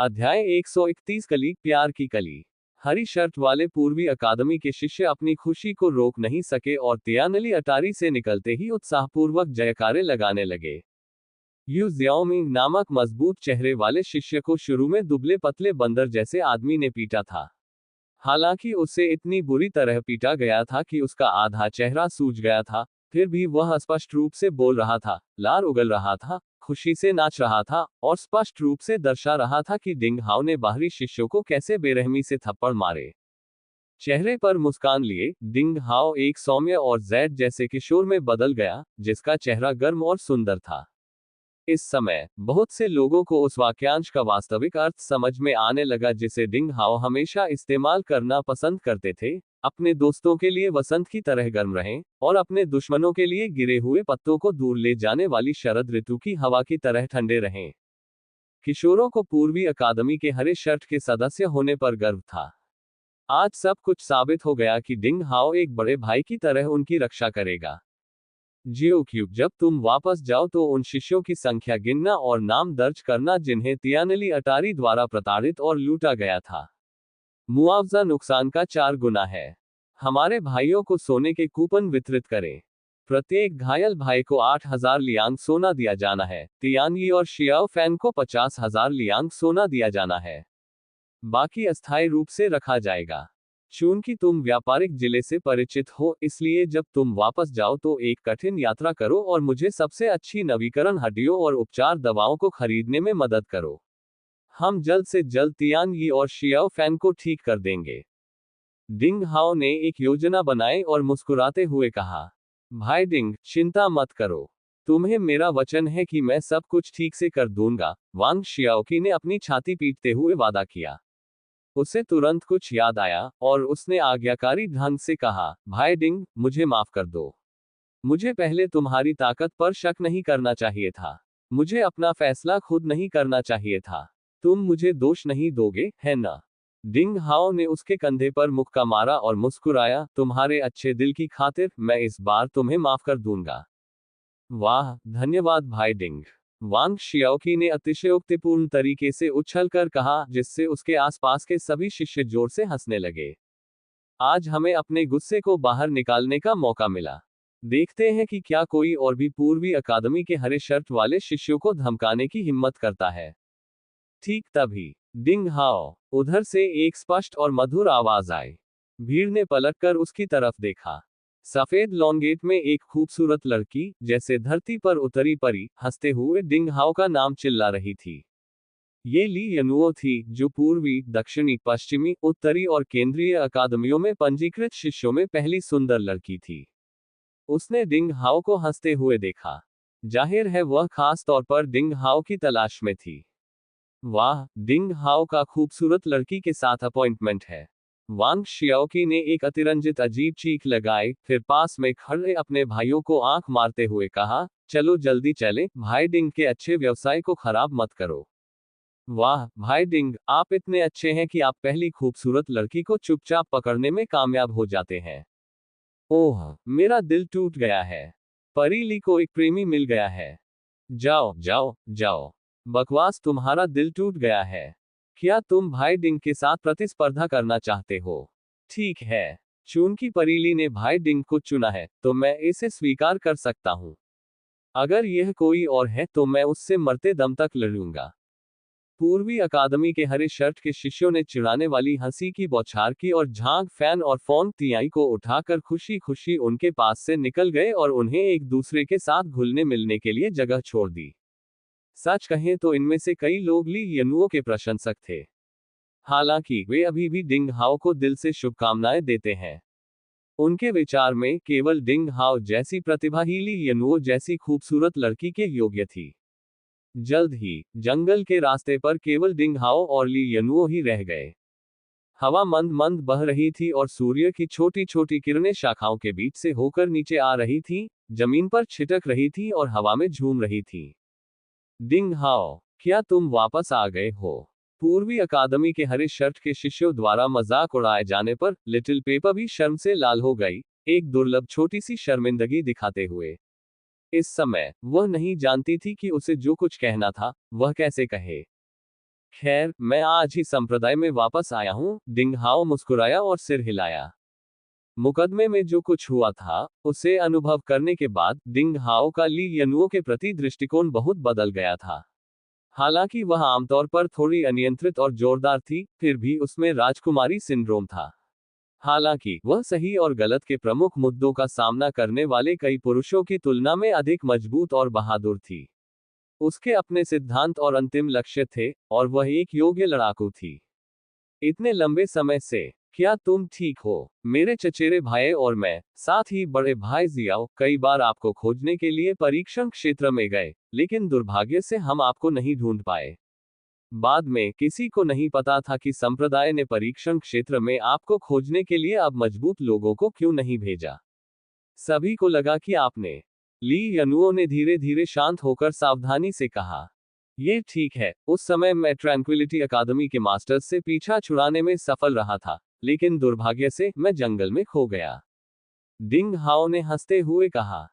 अध्याय 131 कली प्यार की कली। हरी शर्ट वाले पूर्वी अकादमी के शिष्य अपनी खुशी को रोक नहीं सके और तियानली अटारी से निकलते ही उत्साहपूर्वक जयकारे लगाने लगे। यू जियाओमिंग नामक मजबूत चेहरे वाले शिष्य को शुरू में दुबले पतले बंदर जैसे आदमी ने पीटा था। हालांकि उससे इतनी बुरी तरह पीटा गया था कि उसका आधा चेहरा सूज गया था, फिर भी वह स्पष्ट रूप से बोल रहा था, लार उगल रहा था, खुशी से नाच रहा था और स्पष्ट रूप से दर्शा रहा था कि डिंग हाओ ने बाहरी शिष्यों को कैसे बेरहमी से थप्पड़ मारे। चेहरे पर मुस्कान लिए डिंग हाओ एक सौम्य और जैड जैसे किशोर में बदल गया, जिसका चेहरा गर्म और सुंदर था। इस समय बहुत से लोगों को उस वाक्यांश का वास्तविक अर्थ समझ में आने लगा जिसे डिंग हाओ हमेशा इस्तेमाल करना पसंद करते थे, अपने दोस्तों के लिए वसंत की तरह गर्म रहें और अपने दुश्मनों के लिए गिरे हुए पत्तों को दूर ले जाने वाली शरद ऋतु की हवा की तरह ठंडे रहें। किशोरों को पूर्वी अकादमी के हरे शर्ट के सदस्य होने पर गर्व था। आज सब कुछ साबित हो गया कि डिंग हाओ एक बड़े भाई की तरह उनकी रक्षा करेगा। जियोक्यूब, जब तुम वापस जाओ तो उन शिष्यों की संख्या गिनना और नाम दर्ज करना जिन्हें तियानली अटारी द्वारा प्रताड़ित और लूटा गया था। मुआवजा नुकसान का 4 गुना है। हमारे भाइयों को सोने के कूपन वितरित करें। प्रत्येक घायल भाई को 8,000 लियांग सोना दिया जाना है। तियानयी और शियाओ फैन को 50,000 लियांग सोना दिया जाना है। बाकी अस्थायी रूप से रखा जाएगा। चूंकि तुम व्यापारिक जिले से परिचित हो, इसलिए जब तुम वापस जाओ तो एक कठिन यात्रा करो और मुझे सबसे अच्छी नवीकरण हड्डियों और उपचार दवाओं को खरीदने में मदद करो। हम जल्द से जल्द तियानयी और शियाओ फैन को ठीक कर देंगे। डिंग हाओ ने एक योजना बनाई और मुस्कुराते हुए कहा, भाई डिंग, चिंता मत करो। तुम्हें मेरा वचन है कि मैं सब कुछ ठीक से कर दूंगा। वांग शियाओकी ने अपनी छाती पीटते हुए वादा किया। उसे तुरंत कुछ याद आया और उसने आज्ञाकारी ढंग से कहा, भाई डिंग, मुझे माफ कर दो। मुझे पहले तुम्हारी ताकत पर शक नहीं करना चाहिए था। मुझे अपना फैसला खुद नहीं करना चाहिए था। तुम मुझे दोष नहीं दोगे, है ना? डिंग हाओ ने उसके कंधे पर मुक्का मारा और मुस्कुराया, तुम्हारे अच्छे दिल की खातिर मैं इस बार तुम्हें माफ कर दूंगा। वाह, धन्यवाद भाई डिंग। वांग शियाओकी ने अतिशयोक्तिपूर्ण तरीके से उछलकर कहा, जिससे उसके आसपास के सभी शिष्य जोर से हंसने लगे। आज हमें अपने गुस्से को बाहर निकालने का मौका मिला। देखते हैं कि क्या कोई और भी पूर्वी अकादमी के हरे शर्ट वाले शिष्यों को धमकाने की हिम्मत करता है। ठीक तभी डिंग हाओ उधर से एक स्पष्ट और मधुर आवाज आई। भीड़ ने पलटकर उसकी तरफ देखा। सफेद लॉन्गेट में एक खूबसूरत लड़की, जैसे धरती पर उतरी परी, हंसते हुए डिंग हाओ का नाम चिल्ला रही थी। ये ली यनुओ थी, जो पूर्वी, दक्षिणी, पश्चिमी, उत्तरी और केंद्रीय अकादमियों में पंजीकृत शिष्यों में पहली सुंदर लड़की थी। उसने डिंग हाओ को हंसते हुए देखा। जाहिर है वह खास तौर पर डिंग हाओ की तलाश में थी। वाह, डिंग हाओ का खूबसूरत लड़की के साथ अपॉइंटमेंट है। वांग शियाओकी ने एक अतिरंजित अजीब चीख लगाई, फिर पास में खड़े अपने भाइयों को आंख मारते हुए कहा, चलो जल्दी चलें, भाई डिंग के अच्छे व्यवसाय को खराब मत करो। वाह, भाई डिंग, आप इतने अच्छे हैं कि आप पहली खूबसूरत लड़की को चुपचाप पकड़ने में कामयाब हो जाते हैं। ओह, मेरा दिल टूट गया है। परी ली को एक प्रेमी मिल गया है। जाओ जाओ जाओ। बकवास, तुम्हारा दिल टूट गया है। क्या तुम भाई डिंग के साथ प्रतिस्पर्धा करना चाहते हो? ठीक है। चूंकि परीली ने भाई डिंग को चुना है, तो मैं इसे स्वीकार कर सकता हूं। अगर यह कोई और है तो मैं उससे मरते दम तक लड़ूंगा। पूर्वी अकादमी के हरे शर्ट के शिष्यों ने चिढ़ाने वाली हंसी की बौछार की और झांग फैन और फोंग तियाई को उठाकर खुशी खुशी उनके पास से निकल गए और उन्हें एक दूसरे के साथ घुलने मिलने के लिए जगह छोड़ दी। सच कहें तो इनमें से कई लोग ली यनुओं के प्रशंसक थे। हालांकि वे अभी भी डिंग हाओ को दिल से शुभकामनाएं देते हैं। उनके विचार में केवल डिंग हाओ जैसी प्रतिभा ही ली यनुओ जैसी खूबसूरत लड़की के योग्य थी। जल्द ही जंगल के रास्ते पर केवल डिंग हाओ और ली यनुओ ही रह गए। हवा मंद मंद बह रही थी और सूर्य की छोटी छोटी किरणें शाखाओं के बीच से होकर नीचे आ रही थी, जमीन पर छिटक रही थी और हवा में झूम रही थी। डिंग हाओ, क्या तुम वापस आ गए हो? पूर्वी अकादमी के हरे शर्ट के शिष्यों द्वारा मजाक उड़ाए जाने पर लिटिल पेपर भी शर्म से लाल हो गई, एक दुर्लभ छोटी सी शर्मिंदगी दिखाते हुए। इस समय वह नहीं जानती थी कि उसे जो कुछ कहना था, वह कैसे कहे। खैर, मैं आज ही संप्रदाय में वापस आया हूं। डिंग हाओ मुस्कुराया और सिर हिलाया। मुकदमे में जो कुछ हुआ था, उसे अनुभव करने के बाद डिंग हाओ का ली यनुओं के प्रति दृष्टिकोण बहुत बदल गया था। हालांकि वह आमतौर पर थोड़ी अनियंत्रित और जोरदार थी, फिर भी उसमें राजकुमारी सिंड्रोम था। हालांकि वह सही और गलत के प्रमुख मुद्दों का सामना करने वाले कई पुरुषों की तुलना में अधिक मजबूत और बहादुर थी। उसके अपने सिद्धांत और अंतिम लक्ष्य थे, और वह एक योग्य लड़ाकू थी। इतने लंबे समय से, क्या तुम ठीक हो? मेरे चचेरे भाई और मैं, साथ ही बड़े भाई जियाओ, कई बार आपको खोजने के लिए परीक्षण क्षेत्र में गए, लेकिन दुर्भाग्य से हम आपको नहीं ढूंढ पाए। बाद में किसी को नहीं पता था कि संप्रदाय ने परीक्षण क्षेत्र में आपको खोजने के लिए अब मजबूत लोगों को क्यों नहीं भेजा। सभी को लगा कि आपने। ली यनुओ ने धीरे धीरे शांत होकर सावधानी से कहा, ये ठीक है, उस समय मैं ट्रैंक्विलिटी अकादमी के मास्टर्स से पीछा छुड़ाने में सफल रहा था, लेकिन दुर्भाग्य से मैं जंगल में खो गया। डिंग हाओ ने हंसते हुए कहा।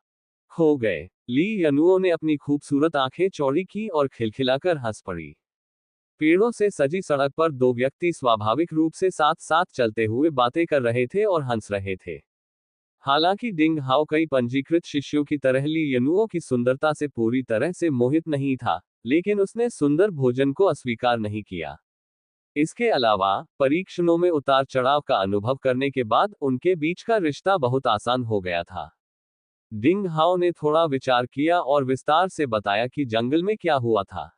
खो गए? ली यनुओ ने अपनी खूबसूरत आंखें चौड़ी की और खिलखिलाकर हंस पड़ी। पेड़ों से सजी सड़क पर दो व्यक्ति स्वाभाविक रूप से साथ साथ चलते हुए बातें कर रहे थे और हंस रहे थे। हालांकि डिंग हाओ कई पंजीकृत शिष्यों की तरह ली यनुओ की सुंदरता से पूरी तरह से मोहित नहीं था, लेकिन उसने सुंदर भोजन को अस्वीकार नहीं किया। इसके अलावा, परीक्षणों में उतार चढ़ाव का अनुभव करने के बाद उनके बीच का रिश्ता बहुत आसान हो गया था। डिंग हाओ ने थोड़ा विचार किया और विस्तार से बताया कि जंगल में क्या हुआ था।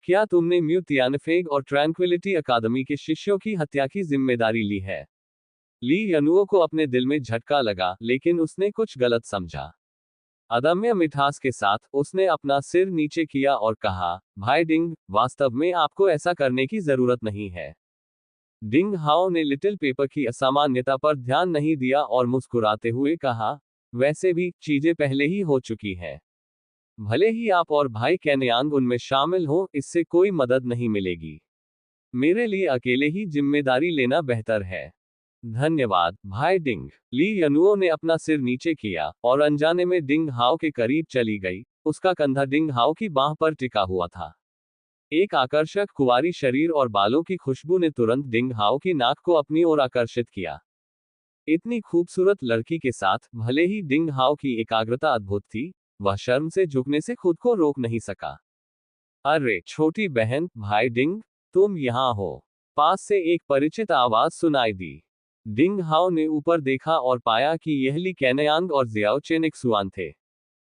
क्या तुमने म्यू तियानफेंग और ट्रैंक्विलिटी अकादमी के शिष्यों की हत्या की जिम्मेदारी ली है? ली यनुओ को अपने दिल में झटका लगा, लेकिन उसने कुछ गलत समझा। अदम्य मिठास के साथ उसने अपना सिर नीचे किया और कहा, भाई डिंग, वास्तव में आपको ऐसा करने की जरूरत नहीं है। डिंग हाओ ने लिटिल पेपर की असामान्यता पर ध्यान नहीं दिया और मुस्कुराते हुए कहा, वैसे भी चीजें पहले ही हो चुकी हैं। भले ही आप और भाई कैनयांग उनमें शामिल हों, इससे कोई मदद नहीं मिलेगी। मेरे लिए अकेले ही जिम्मेदारी लेना बेहतर है। धन्यवाद, भाई डिंग। ली यनुओ ने अपना सिर नीचे किया और अनजाने में डिंग हाओ के करीब चली गई। उसका कंधा डिंग हाओ की बांह पर टिका हुआ था। एक आकर्षक कुंवारी शरीर और बालों की खुशबू ने तुरंत डिंग हाओ की नाक को अपनी ओर आकर्षित किया। इतनी खूबसूरत लड़की के साथ भले ही डिंग हाओ की एकाग्रता अद्भुत थी, वह शर्म से झुकने से खुद को रोक नहीं सका। अरे छोटी बहन, भाई डिंग, तुम यहाँ हो। पास से एक परिचित आवाज सुनाई दी। डिंग हाओ ने ऊपर देखा और पाया कि यह ली कैनयांग और जियाओ चेनिक्सुआन थे।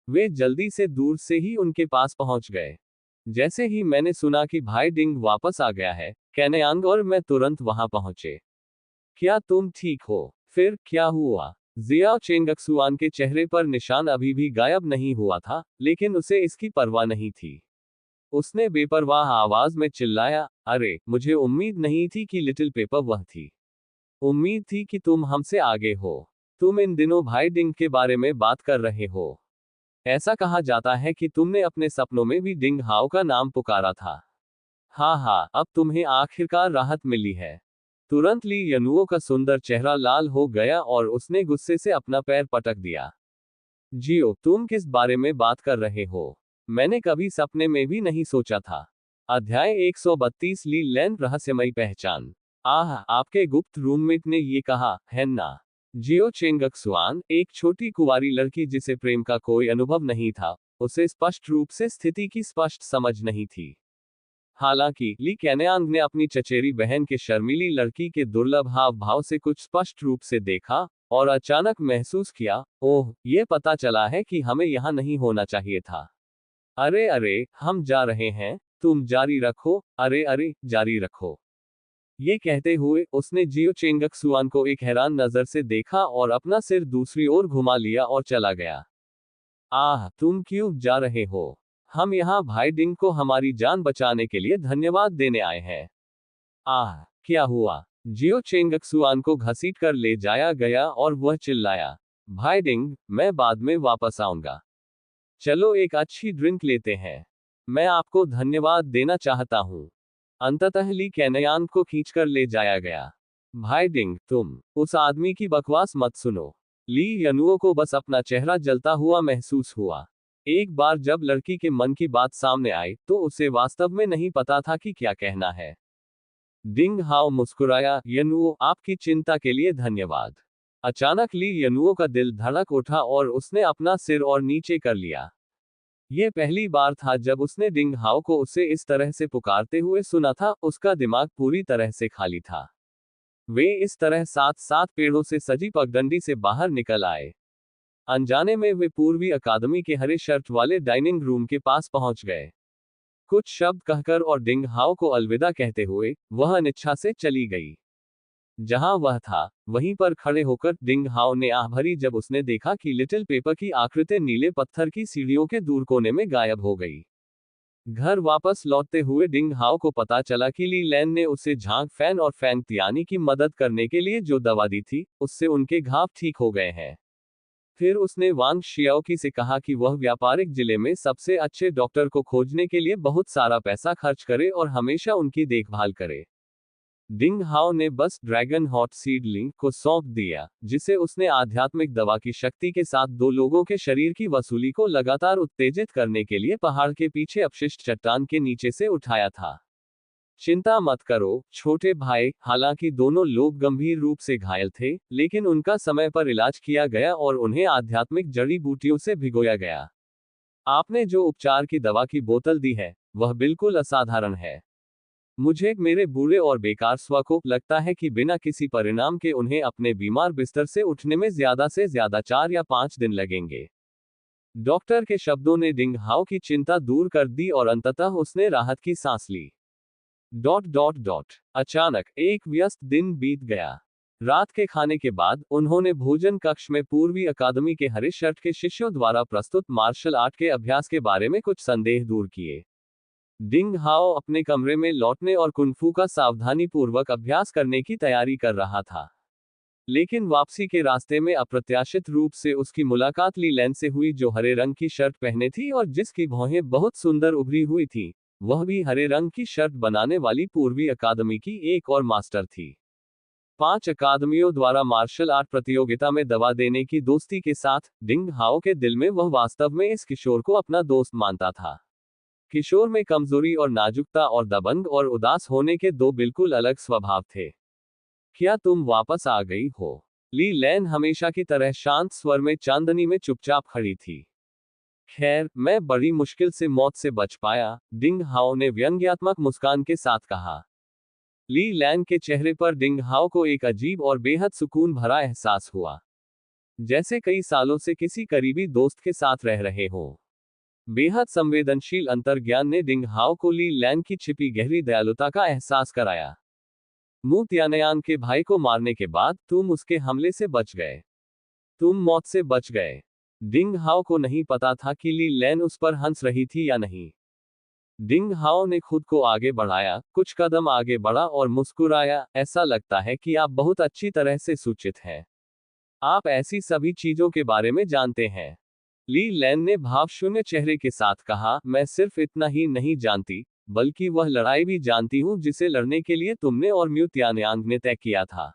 वे जल्दी से दूर से ही उनके पास पहुंच गए। जैसे ही मैंने सुना कि भाई डिंग वापस आ गया है, कैनयांग और मैं तुरंत वहां पहुंचे। क्या तुम ठीक हो? फिर क्या हुआ? जियाओ चेंगक्सुआन के चेहरे पर निशान अभी भी गायब नहीं हुआ था, लेकिन उसे इसकी परवाह नहीं थी। उसने बेपरवाह आवाज में चिल्लाया, अरे, मुझे उम्मीद नहीं थी कि लिटिल पेपर वह थी। उम्मीद थी कि तुम हमसे आगे हो। तुम इन दिनों भाई डिंग के बारे में बात कर रहे हो। ऐसा कहा जाता है कि तुमने अपने सपनों में भी डिंग हाओ का नाम पुकारा था। हाँ हाँ, अब तुम्हें आखिरकार राहत मिली है। तुरंत ली यनुओ का सुंदर चेहरा लाल हो गया और उसने गुस्से से अपना पैर पटक दिया। जियो, तुम किस बारे में बात कर रहे हो? मैंने कभी सपने में भी नहीं सोचा था। अध्याय 132 ली लैन रहस्यमयी पहचान। आह, आपके गुप्त रूममेट ने ये कहा, है ना? जियो चेंगक्सुआन, एक छोटी कुंवारी लड़की जिसे प्रेम का कोई अनुभव नहीं था, उसे स्पष्ट रूप से स्थिति की स्पष्ट समझ नहीं थी। हालांकि ली कैनयांग ने अपनी चचेरी बहन के शर्मीली लड़की के दुर्लभ हाव भाव से कुछ स्पष्ट रूप से देखा, और अचानक महसूस किया, ओह, ये पता चला है कि हमें यहाँ नहीं होना चाहिए था। अरे अरे, हम जा रहे हैं, तुम जारी रखो, अरे अरे, जारी रखो। ये कहते हुए उसने जियो चेंगक्सुआन को एक हैरान नजर से देखा और अपना सिर दूसरी ओर घुमा लिया और चला गया। आह, तुम क्यों जा रहे हो? हम यहाँ भाई डिंग को हमारी जान बचाने के लिए धन्यवाद देने आए हैं। आह, क्या हुआ? जियो चेंगक्सुआन को घसीट कर ले जाया गया और वह चिल्लाया, भाई डिंग, मैं बाद में वापस आऊंगा। चलो एक अच्छी ड्रिंक लेते हैं। मैं आपको धन्यवाद देना चाहता हूँ। अंततः ली कैनयांग को खींचकर ले जाया गया। भाई डिंग, तुम उस आदमी की बकवास मत सुनो। ली यनुओ को बस अपना चेहरा जलता हुआ महसूस हुआ। एक बार जब लड़की के मन की बात सामने आई तो उसे वास्तव में नहीं पता था कि क्या कहना है। डिंग हाओ मुस्कुराया, यनुओ, आपकी चिंता के लिए धन्यवाद। अचानक ली यनुओ का दिल धड़क उठा और उसने अपना सिर और नीचे कर लिया। यह पहली बार था जब उसने डिंग हाओ को उसे इस तरह से पुकारते हुए सुना था। उसका दिमाग पूरी तरह से खाली था। वे इस तरह साथ साथ पेड़ों से सजी पगडंडी से बाहर निकल आए। अनजाने में वे पूर्वी अकादमी के हरे शर्ट वाले डाइनिंग रूम के पास पहुंच गए। कुछ शब्द कहकर और डिंग हाओ को अलविदा कहते हुए वह अनिच्छा से चली गई। जहां वह था वहीं पर खड़े होकर डिंग हाओ ने आह भरी जब उसने देखा कि लिटिल पेपर की आकृति नीले पत्थर की सीढ़ियों के दूर कोने में गायब हो गई। घर वापस लौटते हुए डिंग हाओ को पता चला कि ली लैन ने उसे झांग फैन और फैंग तियानी की मदद करने के लिए जो दवा दी थी उससे उनके घाव ठीक हो गए हैं। फिर उसने वांग शियाओकी से कहा कि वह व्यापारिक जिले में सबसे अच्छे डॉक्टर को खोजने के लिए बहुत सारा पैसा खर्च करे और हमेशा उनकी देखभाल करे। डिंग हाओ ने बस ड्रैगन हॉट सीडलिंग को सौंप दिया, जिसे उसने आध्यात्मिक दवा की शक्ति के साथ दो लोगों के शरीर की वसूली को लगातार उत्तेजित करने के लिए पहाड़ के पीछे अपशिष्ट चट्टान के नीचे से उठाया था। चिंता मत करो छोटे भाई, हालांकि दोनों लोग गंभीर रूप से घायल थे, लेकिन उनका समय पर इलाज किया गया और उन्हें आध्यात्मिक जड़ी बूटियों से भिगोया गया। आपने जो उपचार की दवा की बोतल दी है वह बिल्कुल असाधारण है। मुझे मेरे बूढ़े और बेकार स्व को लगता है कि बिना किसी परिणाम के उन्हें अपने बीमार बिस्तर से उठने में ज्यादा से ज्यादा 4 या 5 दिन लगेंगे। डॉक्टर के शब्दों ने डिंग हाओ की चिंता दूर कर दी और अंततः उसने राहत की सांस ली। अचानक एक व्यस्त दिन बीत गया। रात के खाने के बाद उन्होंने भोजन कक्ष में पूर्वी अकादमी के हरे शर्ट के शिष्यों द्वारा प्रस्तुत मार्शल आर्ट के अभ्यास के बारे में कुछ संदेह दूर किए। डिंग हाओ अपने कमरे में लौटने और कुंफू का सावधानीपूर्वक अभ्यास करने की तैयारी कर रहा था। लेकिन वापसी के रास्ते में अप्रत्याशित रूप से उसकी मुलाकात ली लैन से हुई, जो हरे रंग की शर्ट पहने थी और जिसकी भौहें बहुत सुंदर उभरी हुई थी। वह भी हरे रंग की शर्ट बनाने वाली पूर्वी अकादमी की एक और मास्टर थी। 5 अकादमियों द्वारा मार्शल आर्ट प्रतियोगिता में दवा देने की दोस्ती के साथ डिंग हाओ के दिल में वह वास्तव में इस किशोर को अपना दोस्त मानता था। किशोर में कमजोरी और नाजुकता और दबंग और उदास होने के दो बिल्कुल अलग स्वभाव थे। क्या तुम वापस आ गई हो? ली लैन हमेशा की तरह शांत स्वर में चांदनी में चुपचाप खड़ी थी। खैर, मैं बड़ी मुश्किल से मौत से बच पाया, डिंग हाओ ने व्यंग्यात्मक मुस्कान के साथ कहा। ली लैन के चेहरे पर डिंग हाओ को एक अजीब और बेहद सुकून भरा एहसास हुआ, जैसे कई सालों से किसी करीबी दोस्त के साथ रह रहे हों। बेहद संवेदनशील अंतर्ज्ञान ने डिंग हाओ को ली लैन की छिपी गहरी दयालुता का एहसास कराया। मू त्यानयांग के भाई को मारने के बाद तुम उसके हमले से बच गए। तुम मौत से बच गए। डिंग हाओ को नहीं पता था कि ली लैन उस पर हंस रही थी या नहीं। डिंग हाओ ने खुद को आगे बढ़ाया, कुछ कदम आगे बढ़ा और मुस्कुराया। ऐसा लगता है कि आप बहुत अच्छी तरह से सूचित हैं। आप ऐसी सभी चीजों के बारे में जानते हैं। ली लैन ने भावशून्य चेहरे के साथ कहा, मैं सिर्फ इतना ही नहीं जानती, बल्कि वह लड़ाई भी जानती हूं जिसे लड़ने के लिए तुमने और म्यू त्यानयांग ने तय किया था।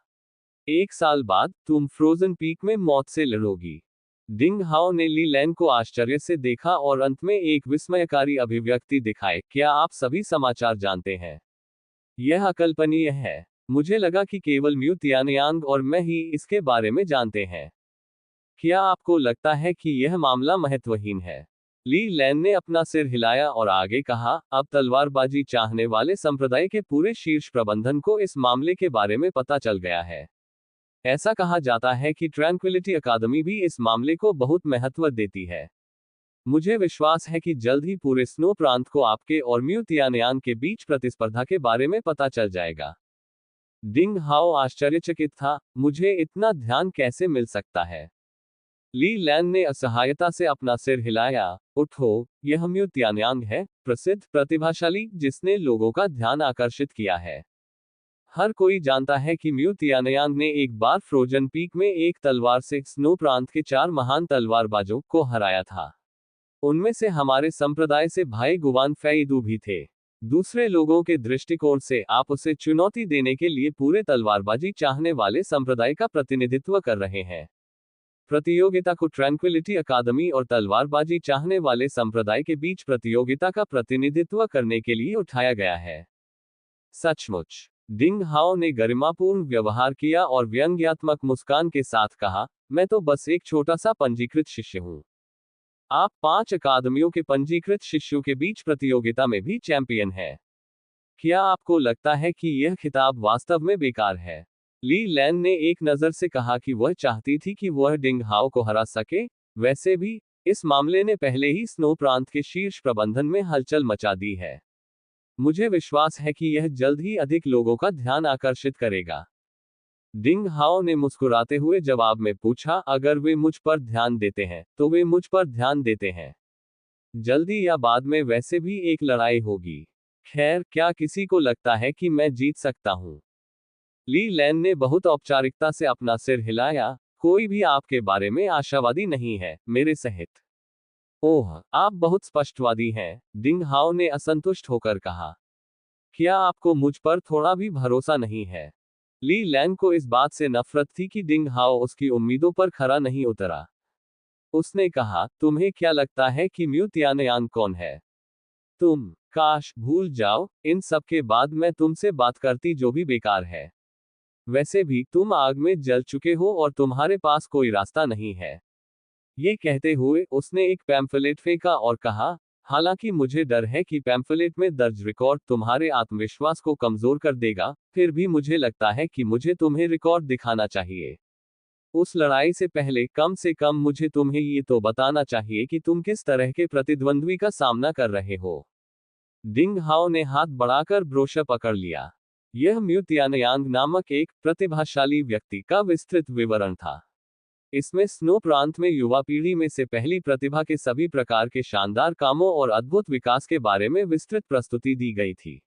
1 साल बाद तुम फ्रोजन पीक में मौत से लड़ोगी। डिंग हाओ ने ली लैन को आश्चर्य से देखा और अंत में एक विस्मयकारी अभिव्यक्ति दिखाए, क्या आप सभी समाचार जानते हैं? यह अकल्पनीय है। मुझे लगा कि केवल म्यू त्यानयांग और मैं ही इसके बारे में जानते हैं। क्या आपको लगता है कि यह मामला महत्वहीन है? ली लैन ने अपना सिर हिलाया और आगे कहा, अब तलवारबाजी चाहने वाले संप्रदाय के पूरे शीर्ष प्रबंधन को इस मामले के बारे में पता चल गया है। ऐसा कहा जाता है कि ट्रैंक्विलिटी अकादमी भी इस मामले को बहुत महत्व देती है। मुझे विश्वास है कि जल्द ही पूरे स्नो प्रांत को आपके और म्यू त्यानयांग के बीच प्रतिस्पर्धा के बारे में पता चल जाएगा। डिंग हाओ आश्चर्यचकित था, मुझे इतना ध्यान कैसे मिल सकता है? ली लैन ने असहायता से अपना सिर हिलाया। उठो, यह म्यू त्यानयांग है, प्रसिद्ध प्रतिभाशाली, जिसने लोगों का ध्यान आकर्षित किया है। हर कोई जानता है कि म्यू त्यानयांग ने एक बार फ्रोजन पीक में एक तलवार से स्नो प्रांत के 4 महान तलवारबाजों को हराया था। उनमें से हमारे संप्रदाय से भाई गुवान फेइदू भी थे। दूसरे लोगों के दृष्टिकोण से आप उसे चुनौती देने के लिए पूरे तलवारबाजी चाहने वाले संप्रदाय का प्रतिनिधित्व कर रहे हैं। प्रतियोगिता को ट्रैंक्विलिटी अकादमी और तलवारबाजी चाहने वाले संप्रदाय के बीच प्रतियोगिता का प्रतिनिधित्व करने के लिए उठाया गया है। सचमुच। डिंग हाओ ने गरिमापूर्ण व्यवहार किया और व्यंग्यात्मक मुस्कान के साथ कहा, मैं तो बस एक छोटा सा पंजीकृत शिष्य हूं। आप 5 अकादमियों के पंजीकृत शिष्यों के बीच प्रतियोगिता में भी चैंपियन हैं। क्या आपको लगता है कि यह खिताब वास्तव में बेकार है? ली लैन ने एक नज़र से कहा कि वह चाहती थी कि वह डिंग हाओ को हरा सके। वैसे भी, इस मामले ने पहले ही स्नो प्रांत के शीर्ष प्रबंधन में हलचल मचा दी है। मुझे विश्वास है कि यह जल्द ही अधिक लोगों का ध्यान आकर्षित करेगा। डिंग हाओ ने मुस्कुराते हुए जवाब में पूछा, अगर वे मुझ पर ध्यान देते हैं, तो वे मुझ पर ध्यान देते हैं। जल्दी या बाद में वैसे भी एक लड़ाई होगी। खैर, क्या किसी को लगता है कि मैं जीत सकता हूं? ली लैन ने बहुत औपचारिकता से अपना सिर हिलाया। कोई भी आपके बारे में आशावादी नहीं है, मेरे सहित। ओह, आप बहुत स्पष्टवादी हैं, डिंग हाओ ने असंतुष्ट होकर कहा। क्या आपको मुझ पर थोड़ा भी भरोसा नहीं है? ली लैन को इस बात से नफरत थी कि डिंग हाओ उसकी उम्मीदों पर खरा नहीं उतरा। उसने कहा, तुम्हें क्या लगता है कि म्यू तियानयांग कौन है? तुम? काश, भूल जाओ, इन सब के बाद मैं तुमसे बात करती जो भी बेकार है। वैसे भी, तुम आग में जल चुके हो और तुम्हारे पास कोई रास्ता नहीं है। ये कहते हुए, उसने एक पैम्फलेट फेंका और कहा, हालांकि मुझे डर है कि पैम्फलेट में दर्ज रिकॉर्ड तुम्हारे आत्मविश्वास को कमजोर कर देगा, फिर भी मुझे लगता है कि मुझे तुम्हें रिकॉर्ड दिखाना चाहिए। उस लड़ाई से पहले कम से कम मुझे तुम्हें ये तो बताना चाहिए कि तुम किस तरह के प्रतिद्वंद्वी का सामना कर रहे हो। डिंग हाओ ने हाथ बढ़ाकर ब्रोशर पकड़ लिया। यह म्यू तियानयांग नामक एक प्रतिभाशाली व्यक्ति का विस्तृत विवरण था। इसमें स्नो प्रांत में युवा पीढ़ी में से पहली प्रतिभा के सभी प्रकार के शानदार कामों और अद्भुत विकास के बारे में विस्तृत प्रस्तुति दी गई थी।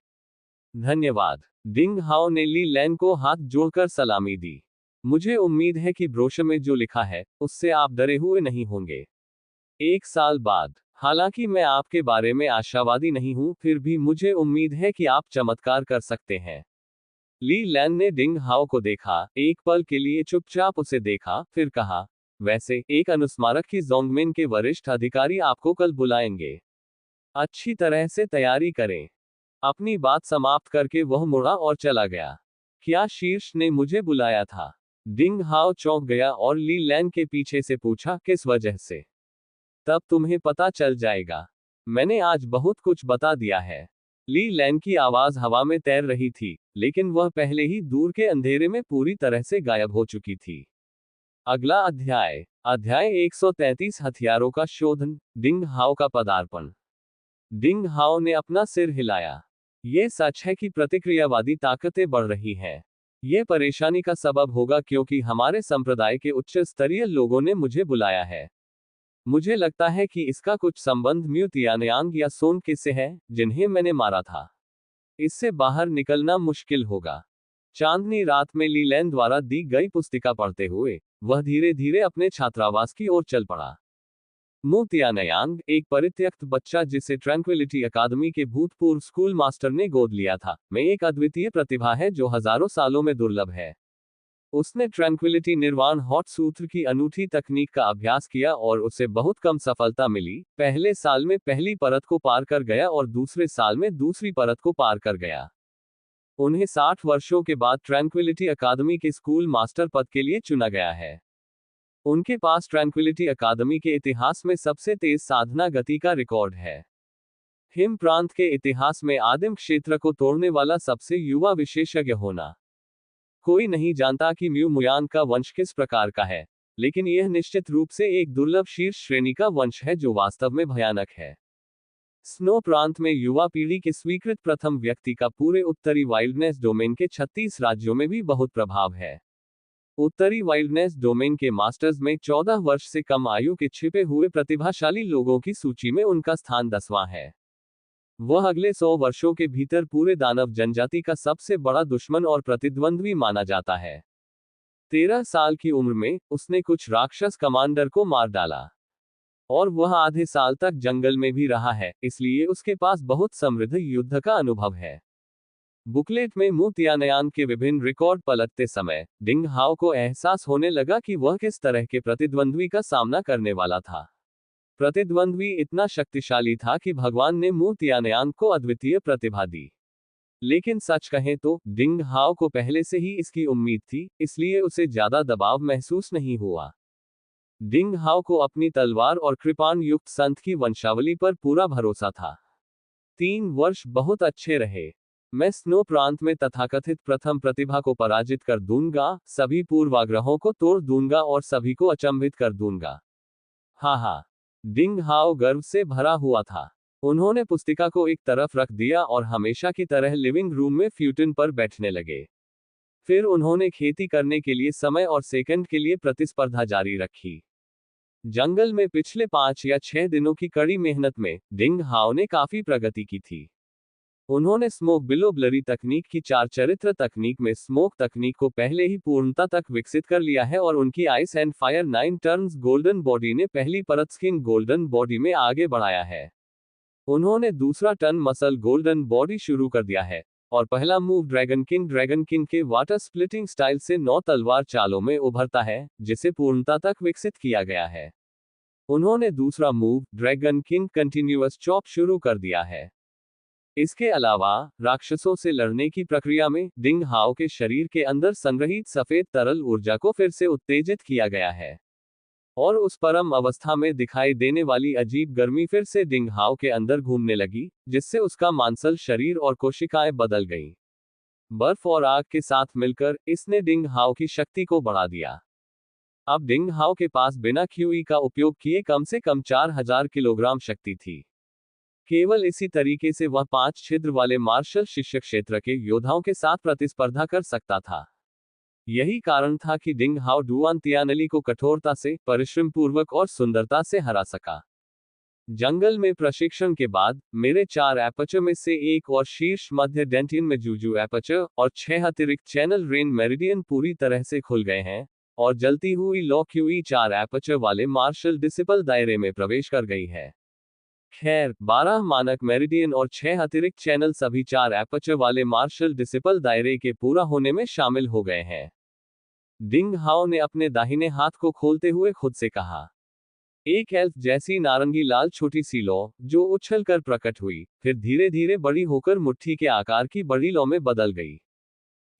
धन्यवाद। डिंग हाओ ने ली लैन को हाथ जोड़कर सलामी दी। मुझे उम्मीद है कि ब्रोशर में जो लिखा है, उससे आप डरे हुए नहीं होंगे। 1 साल बाद। हालांकि मैं आपके बारे में आशावादी नहीं हूं, फिर भी मुझे उम्मीद है कि आप चमत्कार कर सकते हैं। ली लैन ने डिंग हाओ को देखा, एक पल के लिए चुपचाप उसे देखा, फिर कहा, वैसे, एक अनुस्मारक की जोंगमिन के वरिष्ठ अधिकारी आपको कल बुलाएंगे। अच्छी तरह से तैयारी करें। अपनी बात समाप्त करके वह मुड़ा और चला गया। क्या शीर्ष ने मुझे बुलाया था? डिंग हाओ चौंक गया और ली लैन के पीछे से पूछा, किस वजह से? तब तुम्हें पता चल जाएगा। मैंने आज बहुत कुछ बता दिया है। ली लैन की आवाज हवा में तैर रही थी, लेकिन वह पहले ही दूर के अंधेरे में पूरी तरह से गायब हो चुकी थी। अगला अध्याय। अध्याय 133, हथियारों का शोधन। डिंग हाओ का पदार्पण। डिंग हाओ ने अपना सिर हिलाया। ये सच है कि प्रतिक्रियावादी ताकतें बढ़ रही हैं। ये परेशानी का सबब होगा क्योंकि हमारे संप्रदाय के उच्च स्तरीय लोगों ने मुझे बुलाया है। मुझे लगता है कि इसका कुछ संबंध म्यू तियानयांग या सोन के से है, जिन्हें मैंने मारा था। इससे बाहर निकलना मुश्किल होगा। चांदनी रात में ली लैन द्वारा दी गई पुस्तिका पढ़ते हुए, वह धीरे धीरे अपने छात्रावास की ओर चल पड़ा। म्यू तियानयांग, एक परित्यक्त बच्चा जिसे ट्रैंक्विलिटी अकादमी के भूतपूर्व स्कूल मास्टर ने गोद लिया था, में एक अद्वितीय प्रतिभा है जो हजारों सालों में दुर्लभ है। उसने ट्रैंक्विलिटी निर्वाण हॉट सूत्र की अनूठी तकनीक का अभ्यास किया और उसे बहुत कम सफलता मिली। पहले साल में पहली परत को पार कर गया और दूसरे साल में दूसरी परत को पार कर गया। उन्हें 60 वर्षों के बाद ट्रैंक्विलिटी अकादमी के स्कूल मास्टर पद के लिए चुना गया है। उनके पास ट्रैंक्विलिटी अकादमी के इतिहास में सबसे तेज साधना गति का रिकॉर्ड है। हिम प्रांत के इतिहास में आदिम क्षेत्र को तोड़ने वाला सबसे युवा विशेषज्ञ होना। कोई नहीं जानता कि म्यू मुयांग का वंश किस प्रकार का है, लेकिन यह निश्चित रूप से एक दुर्लभ शीर्ष श्रेणी का वंश है जो वास्तव में भयानक है। स्नो प्रांत में युवा पीढ़ी के स्वीकृत प्रथम व्यक्ति का पूरे उत्तरी वाइल्डनेस डोमेन के 36 राज्यों में भी बहुत प्रभाव है। उत्तरी वाइल्डनेस डोमेन के मास्टर्स में 14 वर्ष से कम आयु के छिपे हुए प्रतिभाशाली लोगों की सूची में उनका स्थान 10वां है। वह अगले 100 वर्षों के भीतर पूरे दानव जनजाति का सबसे बड़ा दुश्मन और प्रतिद्वंद्वी माना जाता है। 13 साल की उम्र में, उसने कुछ राक्षस कमांडर को मार डाला। और वह आधे साल तक जंगल में भी रहा है, इसलिए उसके पास बहुत समृद्ध युद्ध का अनुभव है। बुकलेट में मू तियानयान के विभिन्न रिकॉर्ड पलटते समय डिंग हाओ को एहसास होने लगा कि वह किस तरह के प्रतिद्वंद्वी का सामना करने वाला था। प्रतिद्वंद्वी इतना शक्तिशाली था कि भगवान ने मू तियानयान को अद्वितीय प्रतिभा दी। लेकिन सच कहें तो डिंग हाओ को पहले से ही इसकी उम्मीद थी, इसलिए उसे ज्यादा दबाव महसूस नहीं हुआ। डिंग हाओ को अपनी तलवार और कृपाण युक्त संत की वंशावली पर पूरा भरोसा था। 3 वर्ष बहुत अच्छे रहे। मैं स्नो प्रांत में तथाकथित प्रथम प्रतिभा को पराजित कर दूंगा, सभी पूर्वाग्रहों को तोड़ दूंगा और सभी को अचंभित कर दूंगा। हा हा। डिंग हाओ गर्व से भरा हुआ था। उन्होंने पुस्तिका को एक तरफ रख दिया और हमेशा की तरह लिविंग रूम में फ्यूटन पर बैठने लगे। फिर उन्होंने खेती करने के लिए समय और सेकंड के लिए प्रतिस्पर्धा जारी रखी। जंगल में पिछले 5 या 6 दिनों की कड़ी मेहनत में डिंग हाओ ने काफी प्रगति की थी। उन्होंने स्मोक बिलो ब्लरी तकनीक की 4 चरित्र तकनीक में स्मोक तकनीक को पहले ही पूर्णता तक विकसित कर लिया है और उनकी ice and fire 9 turns golden body ने पहली परत स्किन गोल्डन बॉडी में आगे बढ़ाया है। उन्होंने दूसरा टर्न मसल गोल्डन बॉडी शुरू कर दिया है और पहला मूव ड्रैगन किंग के वाटर स्प्लिटिंग स्टाइल से 9 तलवार चालों में उभरता है, जिसे पूर्णता तक विकसित किया गया है। उन्होंने दूसरा move dragon king continuous chop शुरू कर दिया है। इसके अलावा राक्षसों से लड़ने की प्रक्रिया में डिंग हाओ के शरीर के अंदर संग्रहित सफेद तरल ऊर्जा को फिर से उत्तेजित किया गया है और उस परम अवस्था में दिखाई देने वाली अजीब गर्मी फिर से डिंग हाओ के अंदर घूमने लगी, जिससे उसका मांसल शरीर और कोशिकाएं बदल गईं। बर्फ और आग के साथ मिलकर इसने डिंग हाओ की शक्ति को बढ़ा दिया। अब डिंग हाओ के पास बिना क्यूई का उपयोग किए कम से कम 4000 किलोग्राम शक्ति थी। केवल इसी तरीके से वह 5 छिद्र वाले मार्शल शिष्य क्षेत्र के योद्धाओं के साथ प्रतिस्पर्धा कर सकता था। यही कारण था कि डिंग हाओ डुआन तियानली को कठोरता से, परिश्रम पूर्वक और सुंदरता से हरा सका। जंगल में प्रशिक्षण के बाद मेरे 4 एपर्चर में से एक और शीर्ष मध्य डेंटियन में जूजू एपर्चर और 6 अतिरिक्त चैनल रेन मेरिडियन पूरी तरह से खुल गए हैं और जलती हुई लॉ क्यूई 4 एपर्चर वाले मार्शल डिसिपल दायरे में प्रवेश कर गई है। खैर, 12 मानक मेरिडियन और 6 अतिरिक्त चैनल सभी 4 एपर्चर वाले मार्शल डिसिपल दायरे के पूरा होने में शामिल हो गए हैं। डिंग हाओ ने अपने दाहिने हाथ को खोलते हुए खुद से कहा। एक एल्फ जैसी नारंगी लाल छोटी सी लौ, जो उछलकर प्रकट हुई, फिर धीरे धीरे बड़ी होकर मुट्ठी के आकार की बड़ी लौ में बदल गई।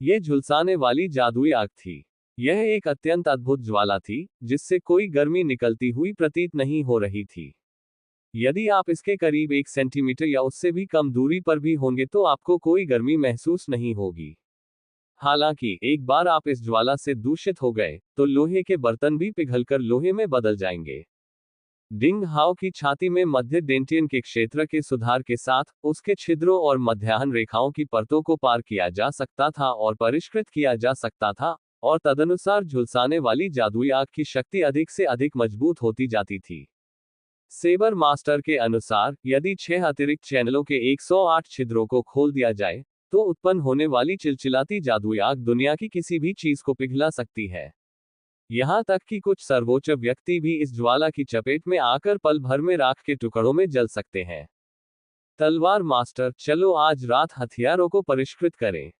यह झुलसाने वाली जादुई आग थी। यह एक अत्यंत अद्भुत ज्वाला थी, जिससे कोई गर्मी निकलती हुई प्रतीत नहीं हो रही थी। यदि आप इसके करीब 1 सेंटीमीटर या उससे भी कम दूरी पर भी होंगे तो आपको कोई गर्मी महसूस नहीं होगी। हालांकि एक बार आप इस ज्वाला से दूषित हो गए, तो लोहे के बर्तन भी पिघलकर लोहे में बदल जाएंगे। डिंग हाओ की छाती में मध्य डेंटियन के क्षेत्र के सुधार के साथ, उसके छिद्रों और मध्याह्न रेखाओं की परतों को पार किया जा सकता था और परिष्कृत किया जा सकता था, और तदनुसार झुलसाने वाली जादुई आग की शक्ति अधिक से अधिक मजबूत होती जाती थी। सेबर मास्टर के अनुसार, यदि 6 अतिरिक्त चैनलों के 108 छिद्रों को खोल दिया जाए, तो उत्पन्न होने वाली चिलचिलाती जादुई आग दुनिया की किसी भी चीज को पिघला सकती है। यहां तक कि कुछ सर्वोच्च व्यक्ति भी इस ज्वाला की चपेट में आकर पल भर में राख के टुकड़ों में जल सकते हैं। तलवार मास्टर, चलो आज रात हथियारों को परिष्कृत करें।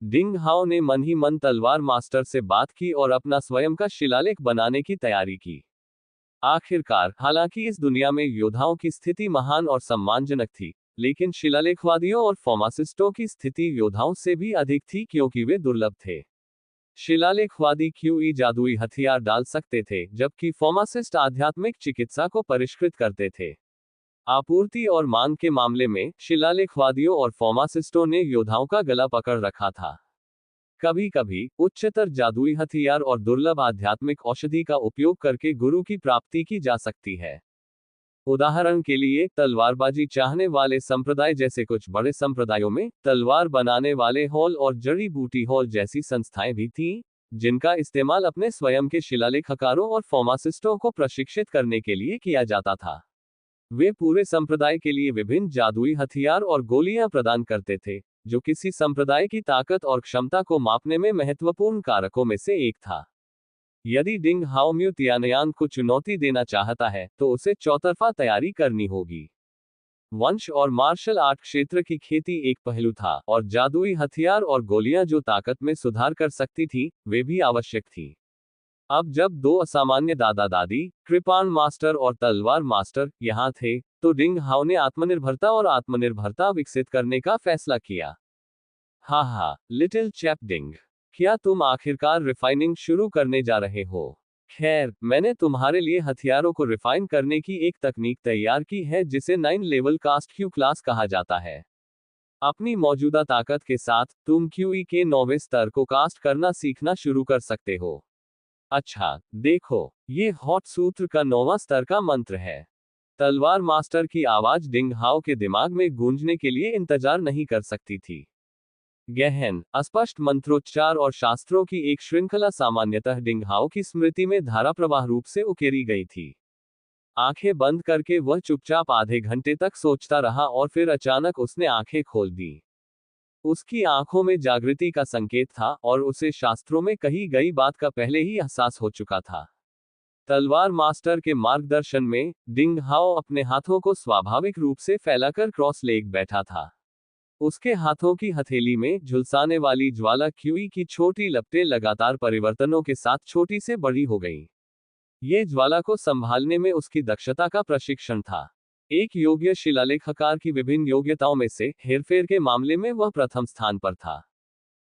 डिंग हाओ ने मन ही मन तलवार मास्टर से बात की और अपना स्वयं का शिलालेख बनाने की तैयारी की। आखिरकार, हालांकि इस दुनिया में योद्धाओं की स्थिति महान और सम्मानजनक थी, लेकिन शिलालेखवादियों और फार्मासिस्टों की स्थिति योद्धाओं से भी अधिक थी, क्योंकि वे दुर्लभ थे। शिलालेखवादी क्यूई जादुई हथियार डाल सकते थे, जबकि फार्मासिस्ट आध्यात्मिक चिकित्सा को परिष्कृत करते थे। आपूर्ति और मांग के मामले में शिलालेखवादियों और फार्मासिस्टों ने योद्धाओं का गला पकड़ रखा था। कभी कभी उच्चतर जादुई हथियार और दुर्लभ आध्यात्मिक औषधि का उपयोग करके गुरु की प्राप्ति की जा सकती है। उदाहरण के लिए, तलवारबाजी चाहने वाले संप्रदाय जैसे कुछ बड़े संप्रदायों में तलवार बनाने वाले हॉल और जड़ी बूटी हॉल जैसी संस्थाएं भी थीं, जिनका इस्तेमाल अपने स्वयं के शिलालेखकारों और फार्मासिस्टों को प्रशिक्षित करने के लिए किया जाता था। वे पूरे संप्रदाय के लिए विभिन्न जादुई हथियार और गोलियां प्रदान करते थे, जो किसी संप्रदाय की ताकत और क्षमता को मापने में महत्वपूर्ण कारकों में से एक था। यदि डिंग हाओ म्यू तियानयान को चुनौती देना चाहता है, तो उसे चौतरफा तैयारी करनी होगी। वंश और मार्शल आर्ट क्षेत्र की खेती एक पहलू था, और जादुई हथियार और गोलियां जो ताकत में सुधार कर सकती थी, वे भी आवश्यक थी। अब जब दो असामान्य दादा दादी, कृपाण मास्टर और तलवार मास्टर, यहाँ थे, तो डिंग हाउ ने आत्मनिर्भरता और आत्मनिर्भरता विकसित करने का फैसला किया। हाँ हाँ, लिटिल चैप डिंग, क्या तुम आखिरकार रिफाइनिंग शुरू करने जा रहे हो? खैर, मैंने तुम्हारे लिए हथियारों को रिफाइन करने की एक तकनीक तैयार की है जिसे 9 लेवल कास्ट क्यू क्लास कहा जाता है। अपनी मौजूदा ताकत के साथ, तुम क्यूई के 9वें स्तर को कास्ट करना सीखना शुरू कर सकते हो। अच्छा, देखो, ये हॉट सूत्र का 9वां स्तर का मंत्र है। तलवार मास्टर की आवाज डिंग हाउ के दिमाग में गूंजने के लिए इंतजार नहीं कर सकती थी। गहन, अस्पष्ट मंत्रोच्चार और शास्त्रों की एक श्रृंखला सामान्यतः डिंग हाउ की स्मृति में धाराप्रवाह रूप से उकेरी गई थी। आंखें बंद करके वह चुपचाप आधे घंटे तक सोचता रहा और फिर अचानक उसने आंखें खोल दी। उसकी आंखों में जागृति का संकेत था और उसे शास्त्रों में कही गई बात का पहले ही एहसास हो चुका था। तलवार मास्टर के मार्गदर्शन में, डिंग हाओ अपने हाथों को स्वाभाविक रूप से फैलाकर क्रॉस लेग बैठा था। उसके हाथों की हथेली में झुलसाने वाली ज्वाला क्यूई की छोटी लपटें लगातार परिवर्तनों के साथ छोटी से बड़ी हो गईं। ये ज्वाला को संभालने में उसकी दक्षता का प्रशिक्षण था। एक योग्य शिलालेखकार की विभिन्न योग्यताओं में से हेरफेर के मामले में वह प्रथम स्थान पर था।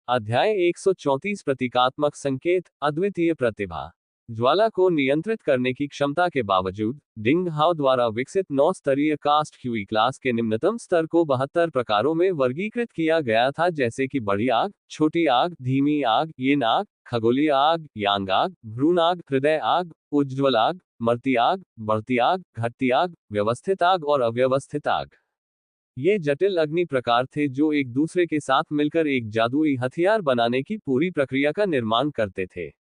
अध्याय 134 प्रतीकात्मक संकेत, अद्वितीय प्रतिभा। ज्वाला को नियंत्रित करने की क्षमता के बावजूद, डिंग हाओ द्वारा विकसित 9 स्तरीय कास्ट क्यूई क्लास के निम्नतम स्तर को 72 प्रकारों में वर्गीकृत किया गया था, जैसे कि बड़ी आग, छोटी आग, धीमी आग, यिन आग, खगोलीय आग, यांग आग, भ्रूण आग, हृदय आग, उज्ज्वल आग, मरती आग, बढ़ती आग, घटती आग, व्यवस्थित आग और अव्यवस्थित आग। ये जटिल अग्नि प्रकार थे जो एक दूसरे के साथ मिलकर एक जादुई हथियार बनाने की पूरी प्रक्रिया का निर्माण करते थे।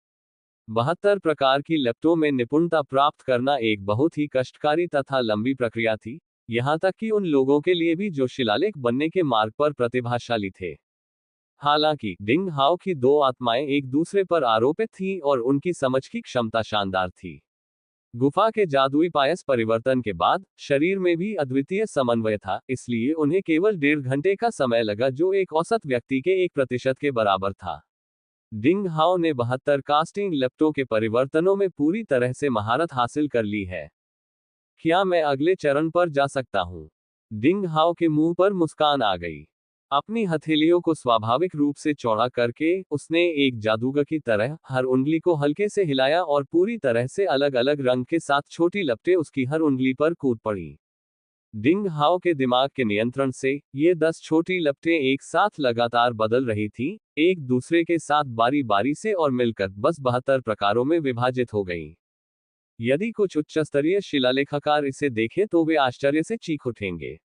72 प्रकार की लपटों में निपुणता प्राप्त करना एक बहुत ही कष्टकारी तथा लंबी प्रक्रिया थी, यहां तक कि उन लोगों के लिए भी जो शिलालेख बनने के मार्ग पर प्रतिभाशाली थे। हालांकि डिंग हाओ की दो आत्माएं एक दूसरे पर आरोपित थीं और उनकी समझ की क्षमता शानदार थी। गुफा के जादुई पायस परिवर्तन के बाद शरीर में भी अद्वितीय समन्वय था, इसलिए उन्हें केवल 1.5 घंटे का समय लगा, जो एक औसत व्यक्ति के 1% के बराबर था। डिंग हाओ ने 72 कास्टिंग लपटों के परिवर्तनों में पूरी तरह से महारत हासिल कर ली है। क्या मैं अगले चरण पर जा सकता हूँ? डिंग हाओ के मुंह पर मुस्कान आ गई। अपनी हथेलियों को स्वाभाविक रूप से चौड़ा करके, उसने एक जादूगर की तरह हर उंगली को हल्के से हिलाया और पूरी तरह से अलग अलग रंग के साथ छोटी लपटें उसकी हर उंगली पर कूद पड़ी। डिंग हाओ के दिमाग के नियंत्रण से, ये 10 छोटी लपटें एक साथ लगातार बदल रही थीं, एक दूसरे के साथ बारी बारी से और मिलकर बस 72 प्रकारों में विभाजित हो गईं। यदि कुछ उच्चस्तरीय शिलालेखकार इसे देखें तो वे आश्चर्य से चीख उठेंगे।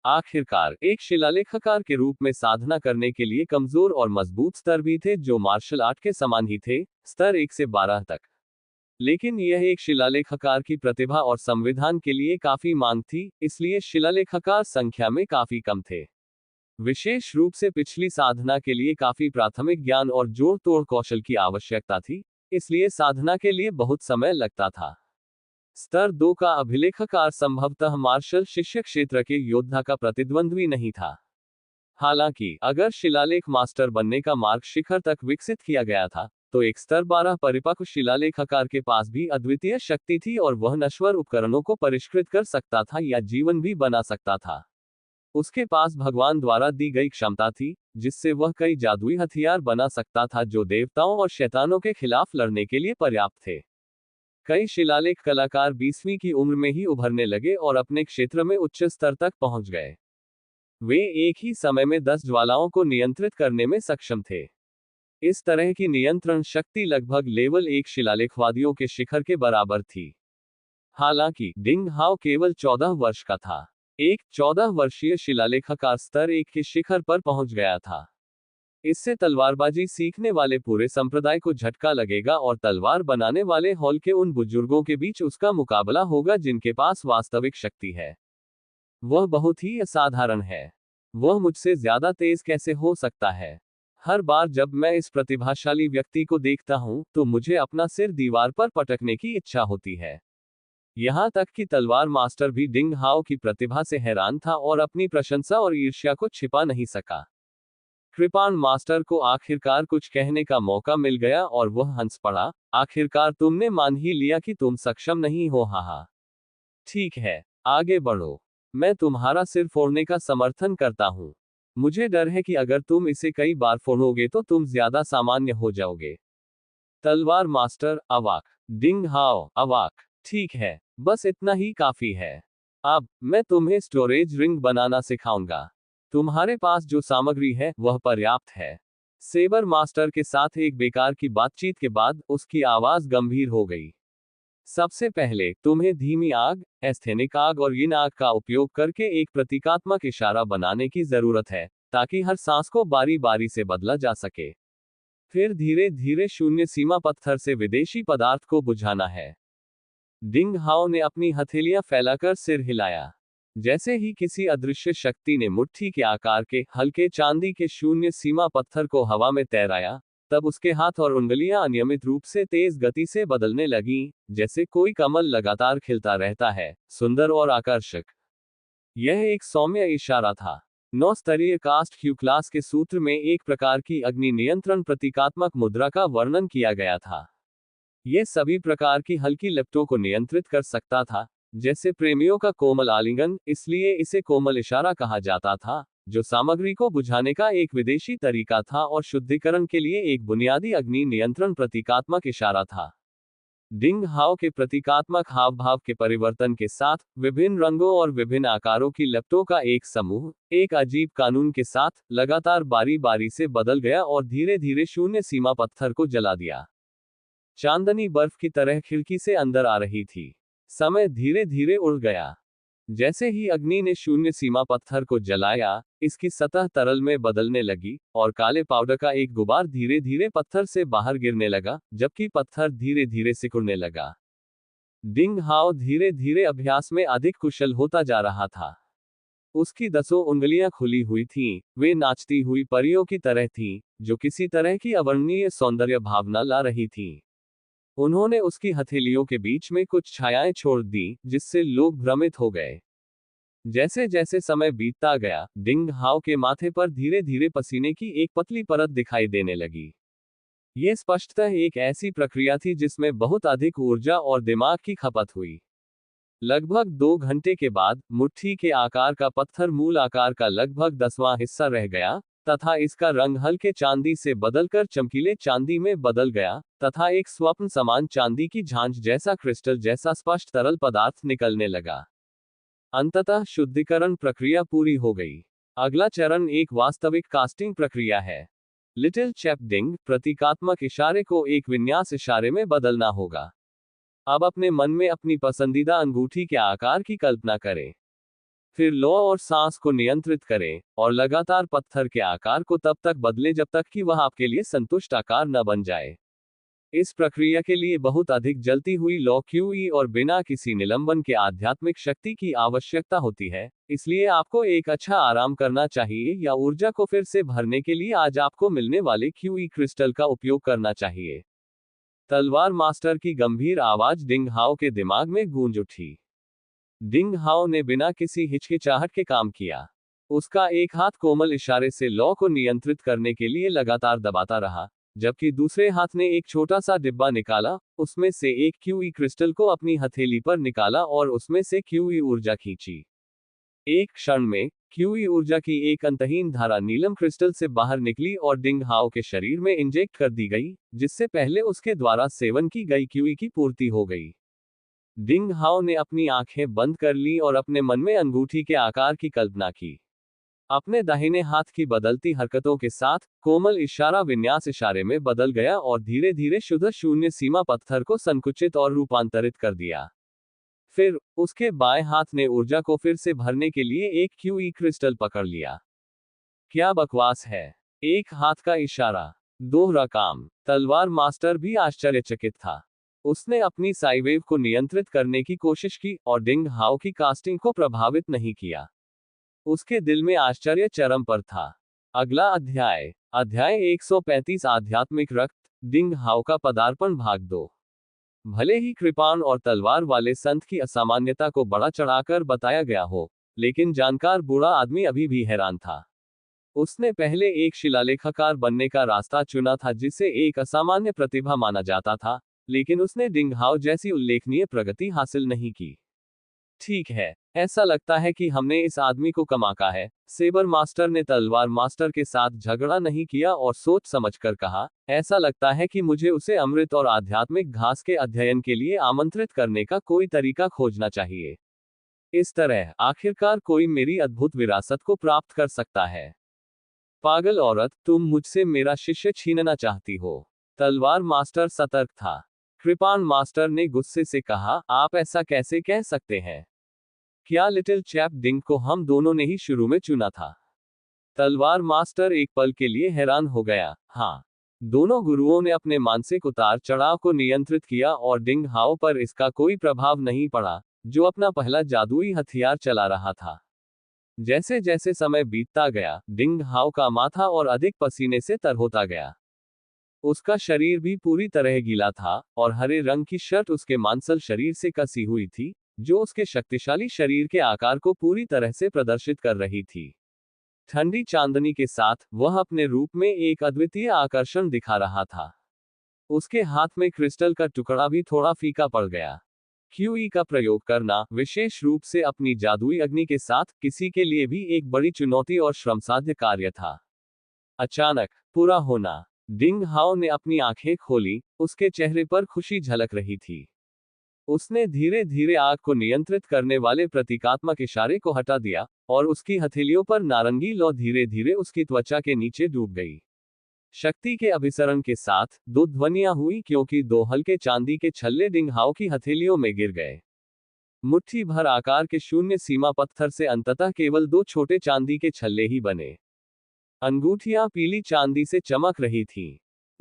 आखिरकार, एक शिलालेखकार के रूप में साधना करने के लिए कमजोर और मजबूत स्तर भी थे जो मार्शल आर्ट के समान ही थे, स्तर 1 से 12 तक। लेकिन यह एक शिलालेखकार की प्रतिभा और संविधान के लिए काफी मांग थी, इसलिए शिलालेखकार संख्या में काफी कम थे। विशेष रूप से पिछली साधना के लिए काफी प्राथमिक ज्ञान और जोड़ तोड़ कौशल की आवश्यकता थी, इसलिए साधना के लिए बहुत समय लगता था। स्तर 2 का अभिलेखकार संभवतः मार्शल शिष्य क्षेत्र के योद्धा का प्रतिद्वंद्वी नहीं था। हालांकि, अगर शिलालेख मास्टर बनने का मार्ग शिखर तक विकसित किया गया था, तो एक स्तर 12 परिपक्व शिलालेखकार के पास भी अद्वितीय शक्ति थी और वह नश्वर उपकरणों को परिष्कृत कर सकता था या जीवन भी बना सकता था। उसके पास भगवान द्वारा दी गई क्षमता थी, जिससे वह कई जादुई हथियार बना सकता था जो देवताओं और शैतानों के खिलाफ लड़ने के लिए पर्याप्त थे। कई शिलालेख कलाकार 20वीं की उम्र में ही उभरने लगे और अपने क्षेत्र में उच्च स्तर तक पहुंच गए। वे एक ही समय में 10 ज्वालाओं को नियंत्रित करने में सक्षम थे। इस तरह की नियंत्रण शक्ति लगभग लेवल 1 शिलालेखवादियों के शिखर के बराबर थी। हालांकि, डिंग हाओ केवल 14 वर्ष का था। एक 14 वर्षीय शिलालेखकार स्तर 1 के शिखर पर पहुंच गया था। इससे तलवारबाजी सीखने वाले पूरे संप्रदाय को झटका लगेगा और तलवार बनाने वाले हॉल के उन बुजुर्गों के बीच उसका मुकाबला होगा जिनके पास वास्तविक शक्ति है। वह बहुत ही असाधारण है। वह मुझसे ज्यादा तेज कैसे हो सकता है? हर बार जब मैं इस प्रतिभाशाली व्यक्ति को देखता हूं, तो मुझे अपना सिर दीवार पर पटकने की इच्छा होती है। यहाँ तक कि तलवार मास्टर भी डिंग हाओ की प्रतिभा से हैरान था और अपनी प्रशंसा और ईर्ष्या को छिपा नहीं सका। कृपाण मास्टर को आखिरकार कुछ कहने का मौका मिल गया और वह हंस पड़ा, आखिरकार तुमने मान ही लिया कि तुम सक्षम नहीं हो, हाहा। ठीक है, आगे बढ़ो। मैं तुम्हारा सिर फोड़ने का समर्थन करता हूँ। मुझे डर है कि अगर तुम इसे कई बार फोड़ोगे तो तुम ज्यादा सामान्य हो जाओगे। तलवार मास्टर अवाक। डिंग हाओ अवाक। ठीक है, बस इतना ही काफी है। अब मैं तुम्हें स्टोरेज रिंग बनाना सिखाऊंगा। तुम्हारे पास जो सामग्री है वह पर्याप्त है। सेबर मास्टर के साथ एक बेकार की बातचीत के बाद उसकी आवाज गंभीर हो गई। सबसे पहले तुम्हें धीमी आग, एस्थेनिक आग और यिन आग का उपयोग करके एक प्रतीकात्मक इशारा बनाने की जरूरत है, ताकि हर सांस को बारी बारी से बदला जा सके। फिर धीरे धीरे शून्य सीमा पत्थर से विदेशी पदार्थ को बुझाना है। डिंग हाओ ने अपनी हथेलियां फैलाकर सिर हिलाया। जैसे ही किसी अदृश्य शक्ति ने मुट्ठी के आकार के हल्के चांदी के शून्य सीमा पत्थर को हवा में तैराया, तब उसके हाथ और उंगलियां अनियमित रूप से तेज गति से बदलने लगीं, जैसे कोई कमल लगातार खिलता रहता है, सुंदर और आकर्षक। यह एक सौम्य इशारा था। 9 स्तरीय कास्ट क्यू क्लास के सूत्र में एक प्रकार की अग्नि नियंत्रण प्रतीकात्मक मुद्रा का वर्णन किया गया था। यह सभी प्रकार की हल्की लिप्टों को नियंत्रित कर सकता था, जैसे प्रेमियों का कोमल आलिंगन, इसलिए इसे कोमल इशारा कहा जाता था, जो सामग्री को बुझाने का एक विदेशी तरीका था और शुद्धिकरण के लिए एक बुनियादी अग्नि नियंत्रण प्रतीकात्मक इशारा था। डिंग हाओ के प्रतीकात्मक हाव भाव के परिवर्तन के साथ विभिन्न रंगों और विभिन्न आकारों की लिप्टों का एक समूह एक अजीब कानून के साथ लगातार बारी बारी से बदल गया और धीरे धीरे शून्य सीमा पत्थर को जला दिया। चांदनी बर्फ की तरह खिड़की से अंदर आ रही थी। समय धीरे धीरे उड़ गया। जैसे ही अग्नि ने शून्य सीमा पत्थर को जलाया, इसकी सतह तरल में बदलने लगी और काले पाउडर का एक गुबार धीरे धीरे पत्थर से बाहर गिरने लगा, जबकि पत्थर धीरे धीरे सिकुड़ने लगा। डिंग हाओ धीरे धीरे अभ्यास में अधिक कुशल होता जा रहा था। उसकी 10 उंगलियां खुली हुई थीं, वे नाचती हुई परियों की तरह थीं, जो किसी तरह की अवर्णनीय सौंदर्य भावना ला रही थीं। उन्होंने उसकी हथेलियों के बीच में कुछ छायाएं छोड़ दी, जिससे लोग भ्रमित हो गए। जैसे जैसे समय बीतता गया, डिंग हाओ के माथे पर धीरे धीरे पसीने की एक पतली परत दिखाई देने लगी। ये स्पष्टतः एक ऐसी प्रक्रिया थी जिसमें बहुत अधिक ऊर्जा और दिमाग की खपत हुई। लगभग 2 घंटे के बाद मुट्ठी के आकार का पत्थर मूल आकार का लगभग 10वां हिस्सा रह गया, तथा इसका रंग हल्के चांदी से बदलकर चमकीले चांदी में बदल गया, तथा एक स्वप्न समान चांदी की झांझ जैसा क्रिस्टल जैसा स्पष्ट तरल पदार्थ निकलने लगा। अंततः शुद्धिकरण प्रक्रिया पूरी हो गई। अगला चरण एक वास्तविक कास्टिंग प्रक्रिया है। लिटिल चैप डिंग प्रतीकात्मक इशारे को एक विन्यास इशारे में बदलना होगा। अब अपने मन में अपनी पसंदीदा अंगूठी के आकार की कल्पना करें। फिर लो और सांस को नियंत्रित करें, और लगातार पत्थर के आकार को तब तक बदलें जब तक कि वह आपके लिए संतुष्ट आकार न बन जाए। इस प्रक्रिया के लिए बहुत अधिक जलती हुई लौ क्यूई और बिना किसी निलंबन के आध्यात्मिक शक्ति की आवश्यकता होती है, इसलिए आपको एक अच्छा आराम करना चाहिए या ऊर्जा को फिर से भरने के लिए आज आपको मिलने वाले क्यूई क्रिस्टल का उपयोग करना चाहिए। तलवार मास्टर की गंभीर आवाज डिंग हाओ के दिमाग में गूंज उठी। डिंग हाओ ने बिना किसी हिचकिचाहट के काम किया। उसका एक हाथ कोमल इशारे से लौ को नियंत्रित करने के लिए लगातार दबाता रहा, जबकि दूसरे हाथ ने एक छोटा सा डिब्बा निकाला, उसमें से एक क्यूई क्रिस्टल को अपनी हथेली पर निकाला और उसमें से क्यूई ऊर्जा खींची। एक क्षण में क्यूई ऊर्जा की एक अंतहीन धारा नीलम क्रिस्टल से बाहर निकली और डिंग हाओ के शरीर में इंजेक्ट कर दी गई, जिससे पहले उसके द्वारा सेवन की गई क्यूई की पूर्ति हो गई। डिंग हाओ ने अपनी आंखें बंद कर ली और अपने मन में अंगूठी के आकार की कल्पना की। अपने दाहिने हाथ की बदलती हरकतों के साथ कोमल इशारा विन्यास इशारे में बदल गया और धीरे धीरे शुद्ध शून्य सीमा पत्थर को संकुचित और रूपांतरित कर दिया। फिर उसके बाएं हाथ ने ऊर्जा को फिर से भरने के लिए एक क्यूई क्रिस्टल पकड़ लिया। क्या बकवास है! एक हाथ का इशारा, दोहरा काम। तलवार मास्टर भी आश्चर्यचकित था। उसने अपनी साइवेव को नियंत्रित करने की कोशिश की और डिंग हाओ की कास्टिंग को प्रभावित नहीं किया। उसके दिल में आश्चर्य चरम पर था। अगला अध्याय, अध्याय 135 आध्यात्मिक रक्त, डिंग हाओ का पदार्पण भाग 2। भले ही कृपाण और तलवार वाले संत की असामान्यता को बड़ा चढ़ाकर बताया गया हो, लेकिन जानकार बूढ़ा आदमी अभी भी हैरान था। उसने पहले एक शिलालेखकार बनने का रास्ता चुना था, जिसे एक असामान्य प्रतिभा माना जाता था, लेकिन उसने डिंगहाओ जैसी उल्लेखनीय प्रगति हासिल नहीं की। ठीक है, ऐसा लगता है कि हमने इस आदमी को कमाका है। सेबर मास्टर ने तलवार मास्टर के साथ झगड़ा नहीं किया और सोच समझकर कहा, ऐसा लगता है कि मुझे उसे अमृत और आध्यात्मिक घास के अध्ययन के लिए आमंत्रित करने का कोई तरीका खोजना चाहिए। इस तरह आखिरकार कोई मेरी अद्भुत विरासत को प्राप्त कर सकता है। पागल औरत, तुम मुझसे मेरा शिष्य छीनना चाहती हो। तलवार मास्टर सतर्क था। कृपाण मास्टर ने गुस्से से कहा, आप ऐसा कैसे कह सकते हैं? क्या लिटिल चैप डिंग को हम दोनों ने ही शुरू में चुना था? तलवार मास्टर एक पल के लिए हैरान हो गया। हाँ, दोनों गुरुओं ने अपने मानसिक उतार चढ़ाव को नियंत्रित किया और डिंग हाओ पर इसका कोई प्रभाव नहीं पड़ा, जो अपना पहला जादुई हथियार चला रहा था। जैसे जैसे समय बीतता गया, डिंग हाओ का माथा और अधिक पसीने से तर होता गया। उसका शरीर भी पूरी तरह गीला था, और हरे रंग की शर्ट उसके मांसल शरीर से कसी हुई थी, जो उसके शक्तिशाली शरीर के आकार को पूरी तरह से प्रदर्शित कर रही थी। ठंडी चांदनी के साथ वह अपने रूप में एक अद्वितीय आकर्षण दिखा रहा था। उसके हाथ में क्रिस्टल का टुकड़ा भी थोड़ा फीका पड़ गया। क्यूई का प्रयोग करना, विशेष रूप से अपनी जादुई अग्नि के साथ, किसी के लिए भी एक बड़ी चुनौती और श्रमसाध्य कार्य था। अचानक पूरा होना। डिंग हाओ ने अपनी आंखें खोली, उसके चेहरे पर खुशी झलक रही थी। उसने धीरे धीरे आग को नियंत्रित करने वाले प्रतीकात्मक इशारे को हटा दिया, और उसकी हथेलियों पर नारंगी लौ धीरे धीरे उसकी त्वचा के नीचे डूब गई। शक्ति के अभिसरण के साथ दो ध्वनियां हुई, क्योंकि दो हल्के चांदी के छल्ले डिंग हाओ की हथेलियों में गिर गए। मुट्ठी भर आकार के शून्य सीमा पत्थर से अंततः केवल दो छोटे चांदी के छल्ले ही बने। अंगूठियां पीली चांदी से चमक रही थीं।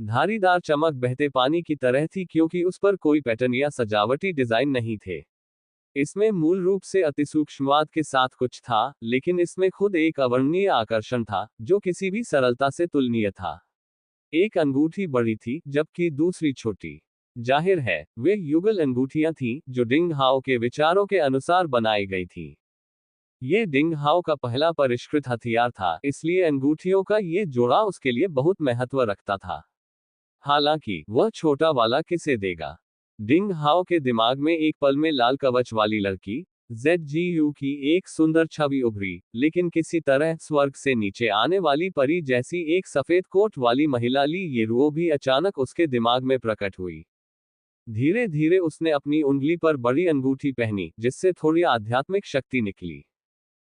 धारीदार चमक बहते पानी की तरह थी, क्योंकि उस पर कोई पैटर्न या सजावटी डिजाइन नहीं थे। इसमें मूल रूप से अतिसूक्ष्मवाद के साथ कुछ था, लेकिन इसमें खुद एक अवर्णनीय आकर्षण था, जो किसी भी सरलता से तुलनीय था। एक अंगूठी बड़ी थी, जबकि दूसरी छोटी। जाहिर है, वे युगल अंगूठियां थीं, जो डिंग हाओ के विचारों के अनुसार बनाई गई थीं। ये डिंग हाओ का पहला परिष्कृत हथियार था, इसलिए अंगूठियों का ये जोड़ा उसके लिए बहुत महत्व रखता था। हालांकि वह छोटा वाला किसे देगा? डिंग हाओ के दिमाग में एक पल में लाल कवच वाली लड़की ZGU की एक सुंदर छवि उभरी, लेकिन किसी तरह स्वर्ग से नीचे आने वाली परी जैसी एक सफेद कोट वाली महिला ली येरुओ भी अचानक उसके दिमाग में प्रकट हुई। धीरे धीरे उसने अपनी उंगली पर बड़ी अंगूठी पहनी, जिससे थोड़ी आध्यात्मिक शक्ति निकली।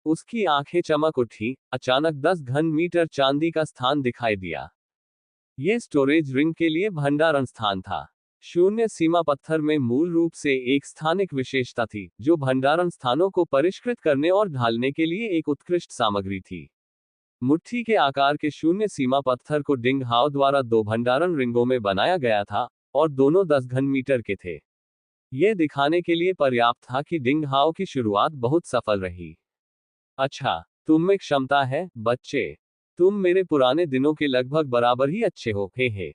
उसकी आंखें चमक उठी। अचानक 10 घन मीटर चांदी का स्थान दिखाई दिया। यह स्टोरेज रिंग के लिए भंडारण स्थान था। शून्य सीमा पत्थर में मूल रूप से एक स्थानिक विशेषता थी, जो भंडारण स्थानों को परिष्कृत करने और ढालने के लिए एक उत्कृष्ट सामग्री थी। मुट्ठी के आकार के शून्य सीमा पत्थर को डिंग हाओ द्वारा दो भंडारण रिंगों में बनाया गया था, और दोनों 10 घन मीटर के थे। यह दिखाने के लिए पर्याप्त था कि डिंग हाओ की शुरुआत बहुत सफल रही। अच्छा, तुम में क्षमता है, बच्चे। तुम मेरे पुराने दिनों के लगभग बराबर ही अच्छे हो, हे।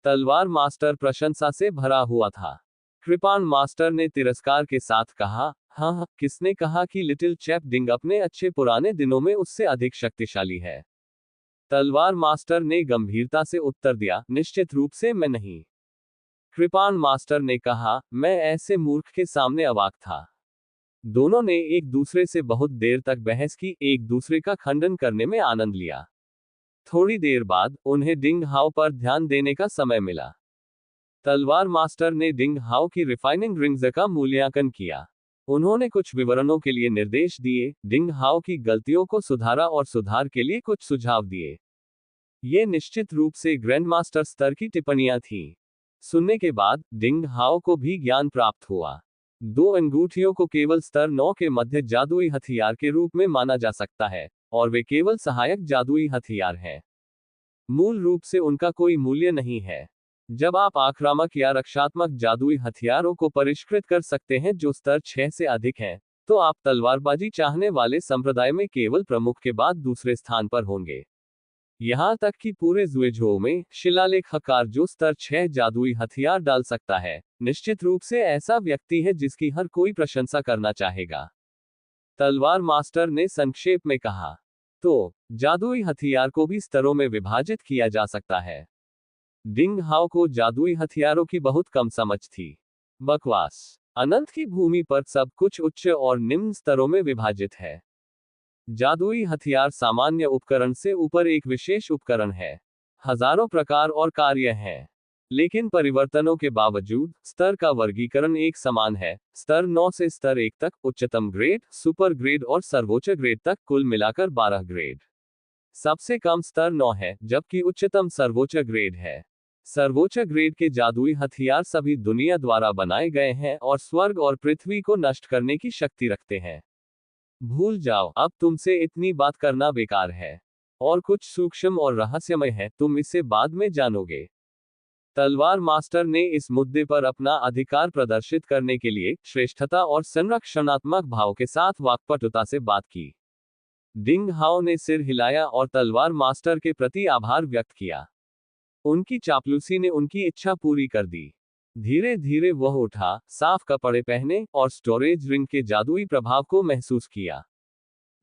तलवार मास्टर प्रशंसा से भरा हुआ था। कृपाण मास्टर ने तिरस्कार के साथ कहा, हाँ, किसने कहा कि लिटिल चैप डिंग अपने अच्छे पुराने दिनों में उससे अधिक शक्तिशाली है? तलवार मास्टर ने गंभीरता से उत्तर दिया, निश्चित रूप से मैं नहीं। कृपाण मास्टर ने कहा, मैं ऐसे मूर्ख के सामने अवाक था। दोनों ने एक दूसरे से बहुत देर तक बहस की, एक दूसरे का खंडन करने में आनंद लिया। थोड़ी देर बाद उन्हें डिंग हाओ पर ध्यान देने का समय मिला। तलवार मास्टर ने डिंग हाओ की रिफाइनिंग रिंग्स का मूल्यांकन किया। उन्होंने कुछ विवरणों के लिए निर्देश दिए, डिंग हाओ की गलतियों को सुधारा और सुधार के लिए कुछ सुझाव दिए। ये निश्चित रूप से ग्रैंड मास्टर स्तर की टिप्पणियां थीं। सुनने के बाद डिंग हाओ को भी ज्ञान प्राप्त हुआ। दो अंगूठियों को केवल स्तर 9 के मध्य जादुई हथियार के रूप में माना जा सकता है, और वे केवल सहायक जादुई हथियार हैं। मूल रूप से उनका कोई मूल्य नहीं है। जब आप आक्रामक या रक्षात्मक जादुई हथियारों को परिष्कृत कर सकते हैं जो स्तर 6 से अधिक हैं, तो आप तलवारबाजी चाहने वाले संप्रदाय में केवल प्रमुख के बाद दूसरे स्थान पर होंगे। यहाँ तक कि पूरे जुएझो में शिलालेखकार जो स्तर 6 जादुई हथियार डाल सकता है, निश्चित रूप से ऐसा व्यक्ति है जिसकी हर कोई प्रशंसा करना चाहेगा। तलवार मास्टर ने संक्षेप में कहा। तो जादुई हथियार को भी स्तरों में विभाजित किया जा सकता है। डिंग हाओ को जादुई हथियारों की बहुत कम समझ थी। बकवास। अनंत की भूमि पर सब कुछ उच्च और निम्न स्तरों में विभाजित है। जादुई हथियार सामान्य उपकरण से ऊपर एक विशेष उपकरण है। हजारों प्रकार और कार्य हैं, लेकिन परिवर्तनों के बावजूद स्तर का वर्गीकरण एक समान है। स्तर 9 से स्तर 1 तक, उच्चतम ग्रेड, सुपर ग्रेड और सर्वोच्च ग्रेड तक, कुल मिलाकर 12 ग्रेड। सबसे कम स्तर 9 है, जबकि उच्चतम सर्वोच्च ग्रेड है। सर्वोच्च ग्रेड के जादुई हथियार सभी दुनिया द्वारा बनाए गए हैं और स्वर्ग और पृथ्वी को नष्ट करने की शक्ति रखते हैं। भूल जाओ, अब तुमसे इतनी बात करना बेकार है। और कुछ सूक्ष्म और रहस्यमय है, तुम इसे बाद में जानोगे। तलवार मास्टर ने इस मुद्दे पर अपना अधिकार प्रदर्शित करने के लिए श्रेष्ठता और संरक्षणात्मक भाव के साथ वाक्पटुता से बात की। डिंग हाओ ने सिर हिलाया और तलवार मास्टर के प्रति आभार व्यक्त किया। उनकी चापलूसी ने उनकी इच्छा पूरी कर दी। धीरे धीरे वह उठा, साफ कपड़े पहने और स्टोरेज रिंग के जादुई प्रभाव को महसूस किया।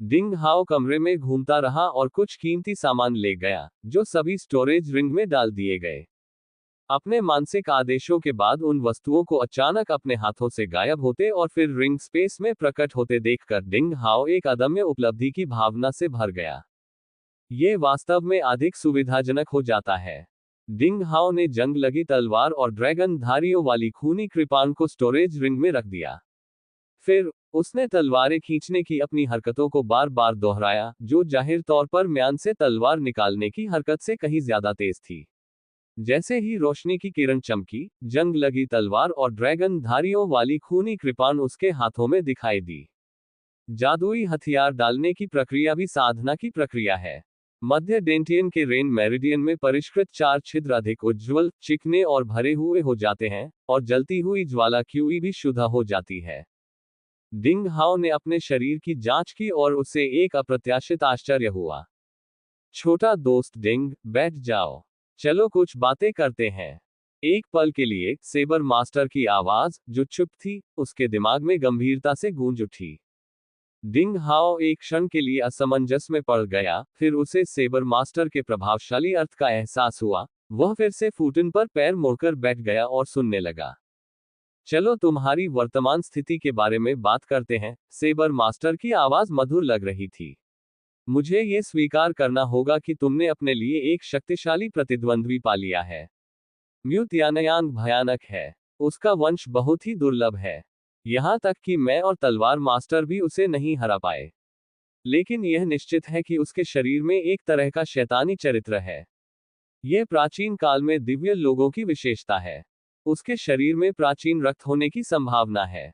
डिंग हाओ कमरे में घूमता रहा और कुछ कीमती सामान ले गया, जो सभी स्टोरेज रिंग में डाल दिए गए। अपने मानसिक आदेशों के बाद उन वस्तुओं को अचानक अपने हाथों से गायब होते और फिर रिंग स्पेस में प्रकट होते देखकर डिंग हाओ एक अदम्य उपलब्धि की भावना से भर गया। ये वास्तव में अधिक सुविधाजनक हो जाता है। डिंग हाओ ने जंग लगी तलवार और ड्रैगन धारियों वाली खूनी कृपाण को स्टोरेज रिंग में रख दिया। फिर उसने तलवारें खींचने की अपनी हरकतों को बार बार दोहराया, जो जाहिर तौर पर म्यान से तलवार निकालने की हरकत से कहीं ज्यादा तेज थी। जैसे ही रोशनी की किरण चमकी, जंग लगी तलवार और ड्रैगन धारियों वाली खूनी कृपाण उसके हाथों में दिखाई दी। जादुई हथियार डालने की प्रक्रिया भी साधना की प्रक्रिया है। मध्य डेंटियन के रेन मेरिडियन में परिष्कृत 4 छिद्र अधिक उज्ज्वल, चिकने और भरे हुए हो जाते हैं, और जलती हुई ज्वाला क्यूई भी शुद्ध हो जाती है। डिंग हाओ ने अपने शरीर की जांच की और उसे एक अप्रत्याशित आश्चर्य हुआ। छोटा दोस्त डिंग, बैठ जाओ। चलो कुछ बातें करते हैं। एक पल के लिए सेबर मास्टर की आवाज, जो चुप थी, उसके दिमाग में गंभीरता से गूंज उठी। डिंग हाओ एक क्षण के लिए असमंजस में पड़ गया, फिर उसे सेबर मास्टर के प्रभावशाली अर्थ का एहसास हुआ। वह फिर से फुटन पर पैर मोड़कर बैठ गया और सुनने लगा। चलो तुम्हारी वर्तमान स्थिति के बारे में बात करते हैं। सेबर मास्टर की आवाज मधुर लग रही थी। मुझे ये स्वीकार करना होगा कि तुमने अपने लिए एक शक्तिशाली प्रतिद्वंद्वी पा लिया है। म्यू तियानयांग भयानक है। उसका वंश बहुत ही दुर्लभ है। यहां तक कि मैं और तलवार मास्टर भी उसे नहीं हरा पाए। लेकिन यह निश्चित है कि उसके शरीर में एक तरह का शैतानी चरित्र है। यह प्राचीन काल में दिव्य लोगों की विशेषता है। उसके शरीर में प्राचीन रक्त होने की संभावना है।